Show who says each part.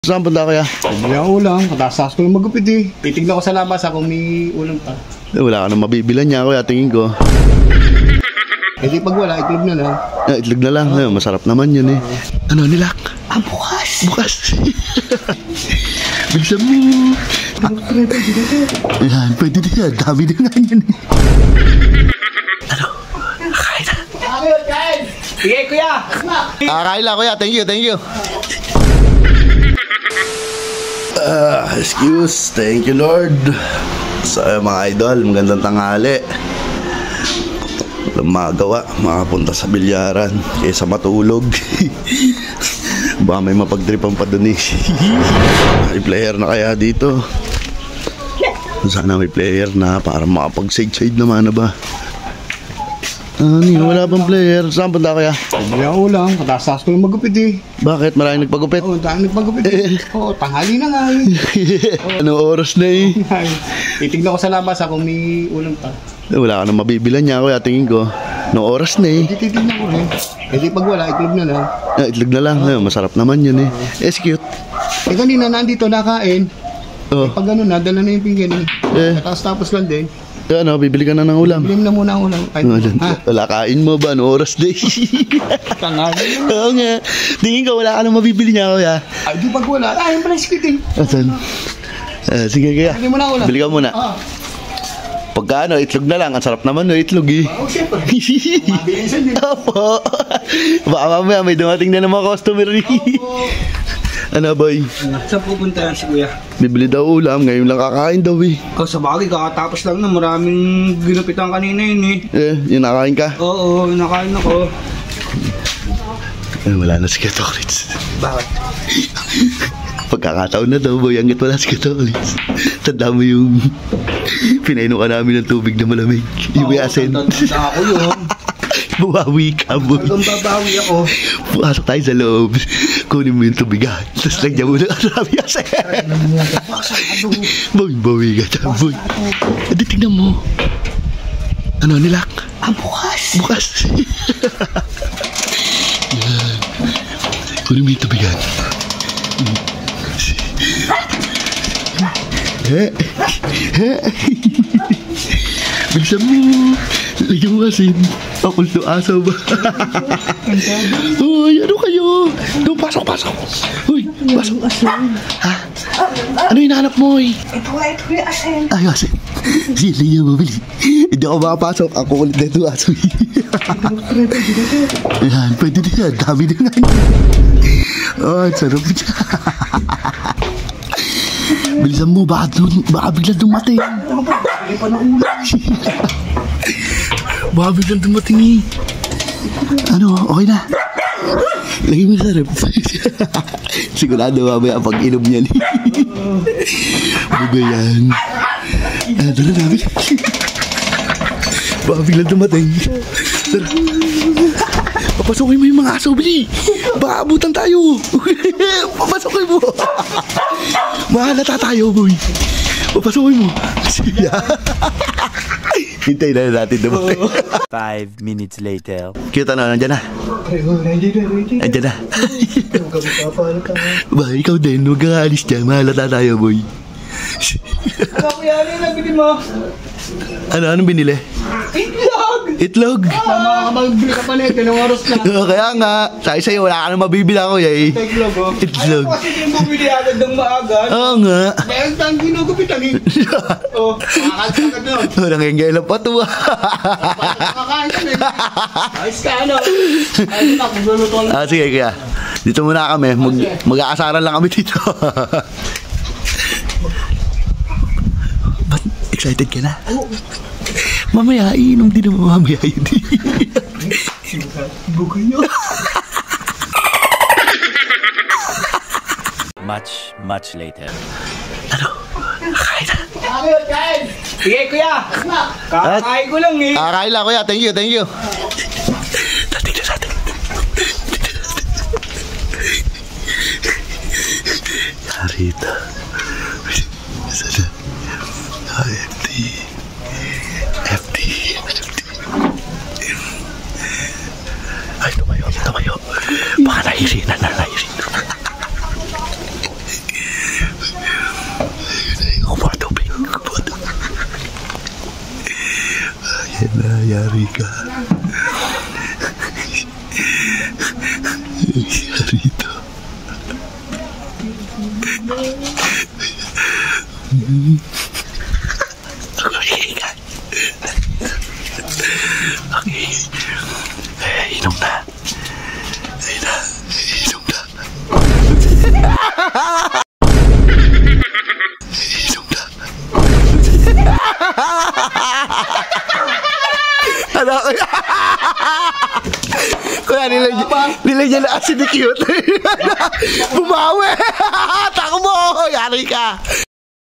Speaker 1: Saan punta kuya?
Speaker 2: Hindi ako ulam. Katasas ko yung magupit eh. Titignan ko sa labas kung may ulam pa.
Speaker 1: Wala ka nang mabibilan niya kuya, tingin ko.
Speaker 2: Hindi pag wala, itlog na lang.
Speaker 1: Itlog na lang. Masarap naman yun eh. Ano nilak?
Speaker 2: Bukas!
Speaker 1: Bukas! Bilisan mo! Ayan, pwede na yan. Dami na nga yan eh. Ano? Kain na.
Speaker 2: Kain! Sige kuya!
Speaker 1: Kain lang kuya, thank you, thank you. Excuse, thank you Lord. So mga idol, magandang tanghali. Walang magawa, makapunta sa bilyaran kaysa matulog. Baka may mapagtripan pa dun eh. May player na kaya dito. Sana may player na para makapag-side-side naman na ba. Wala pang player. Saan punta kaya?
Speaker 2: Hindi ako ulam. Katasas ko yung magupit eh.
Speaker 1: Bakit? Maraming nagpagupit?
Speaker 2: Oo, dahil nagpagupit eh. Oo, tanghali na nga eh.
Speaker 1: Anong oras na eh?
Speaker 2: Titignan ko sa labas kung may ulam pa.
Speaker 1: Wala ka nang mabibilan niya kuya, tingin ko. Anong oras na eh?
Speaker 2: Hindi titignan ko rin. Hindi pag wala, itlog na lang.
Speaker 1: Itlog na lang. Masarap naman yun eh. It's cute.
Speaker 2: Kanina nandito nakain. Pag gano'n na, dala na yung pinggan eh. Tapos lang din.
Speaker 1: Ano, bibili ka na ng ulam.
Speaker 2: Bibili na muna ang ulam.
Speaker 1: Wala, kain mo ba? Anong oras na eh?
Speaker 2: Tanghali na.
Speaker 1: Oo nga. Tingin ko wala ka nang mabibili niya kuya.
Speaker 2: Ay, di pag wala. Ay, yung pala squid eh.
Speaker 1: Asan? Sige kaya.
Speaker 2: Bili mo na ulam.
Speaker 1: Bili ka muna. Pagka ano, itlog na lang. Ang sarap naman no, itlog eh.
Speaker 2: Oo, siyempre. Mabilisan din.
Speaker 1: Opo. Baka mamaya may dumating na ng mga customer eh. Ano boy?
Speaker 2: Saan pupunta yan si kuya?
Speaker 1: Bibili daw ulam. Ngayon lang kakain daw eh.
Speaker 2: Sa bagay, kakatapos lang na maraming ginupitan kanina yun eh.
Speaker 1: Yung nakain ka?
Speaker 2: Oo, nakain ako.
Speaker 1: Wala na si Katolits.
Speaker 2: Bakit?
Speaker 1: Pagkakataon na daw boy, hanggat wala si Katolits. Tanda mo yung pinainom ka namin ng tubig na malamig. Yung may asin.
Speaker 2: Tanda ako yun.
Speaker 1: Bumawi ka boy.
Speaker 2: Hanggang babawi ako.
Speaker 1: Pumasok tayo sa loob. Kunin mo yung tubigan. Tapos lagyan mo ng marami asin. Boy, bawi ka dyan boy. Adi, tignan mo. Ano nilak?
Speaker 2: Bukas!
Speaker 1: Bukas. Yan. Kunin mo yung tubigan. Bilisan mo. Lagyan mo asin. Ako to aso ba? Uy, ano kayo? Doon, pasok. Uy, pasok. Ha? Ano hinahanap mo eh?
Speaker 3: Ito yung asin.
Speaker 1: Ay, asin. Sige, lagyan mo, bili. Hindi ako makapasok. Ang kukulit na ito aso. Ayan, pwede na yan. Dami na nga. Oh, sarap niya. Bilisan mo, baka bigla dumating. Baka bigla dumating eh. Ano, okay na. Lagi mo sa rep. Sigurado mamaya pag inom niyan. Buga yan. Dala namin. Baka bigla dumating. Tara. Papasukin mo yung mga aso, bili. Baka abutan tayo. Papasukin mo. Mahalata tayo, boy. Papasukin mo. Hintayin na natin dumating.
Speaker 4: 5 minutes later.
Speaker 1: Kita na, nandyan na. Nandyan na. Ba, ikaw din, huwag kang alis dyan. Mahalata tayo, boy.
Speaker 2: Ano kuya, ano yung nabili mo?
Speaker 1: Anong binili? Itlog!
Speaker 2: Tama ka magbili ka pa nito, ng oras na.
Speaker 1: Kaya nga, sabi sa'yo, wala ka nang mabibila ko eh.
Speaker 2: Itlog oh.
Speaker 1: Itlog.
Speaker 2: Ano kasi yung bumili agad ng maaga?
Speaker 1: Oo nga.
Speaker 2: Dahil tayong ginugupitan eh. Oo, makakalsa ka doon.
Speaker 1: Nangyayala pa to ah.
Speaker 2: Nakakain ka na eh. Ayos ka ano. Ayos ka, magluluto lang.
Speaker 1: Sige kaya, dito muna kami. Mag-aasaran lang kami dito. Ba't excited ka na? Mamaya, iinom din naman mamaya yun.
Speaker 2: Bugay nyo.
Speaker 4: Much later.
Speaker 1: Ano? Kain na.
Speaker 2: Kain! Sige kuya! Kakain ko lang eh.
Speaker 1: Kain lang kuya, thank you. Tingnan natin. Narita. Sana. FD. Ay, tumayo. Baka nahirinan na. Yari ka. Yari to. Okay. Okay. Inom na. Inom na. Inom na. Ano kaya? Kuya, nilagyan na asin ni cute. Bumawi! Takbo! Yari ka!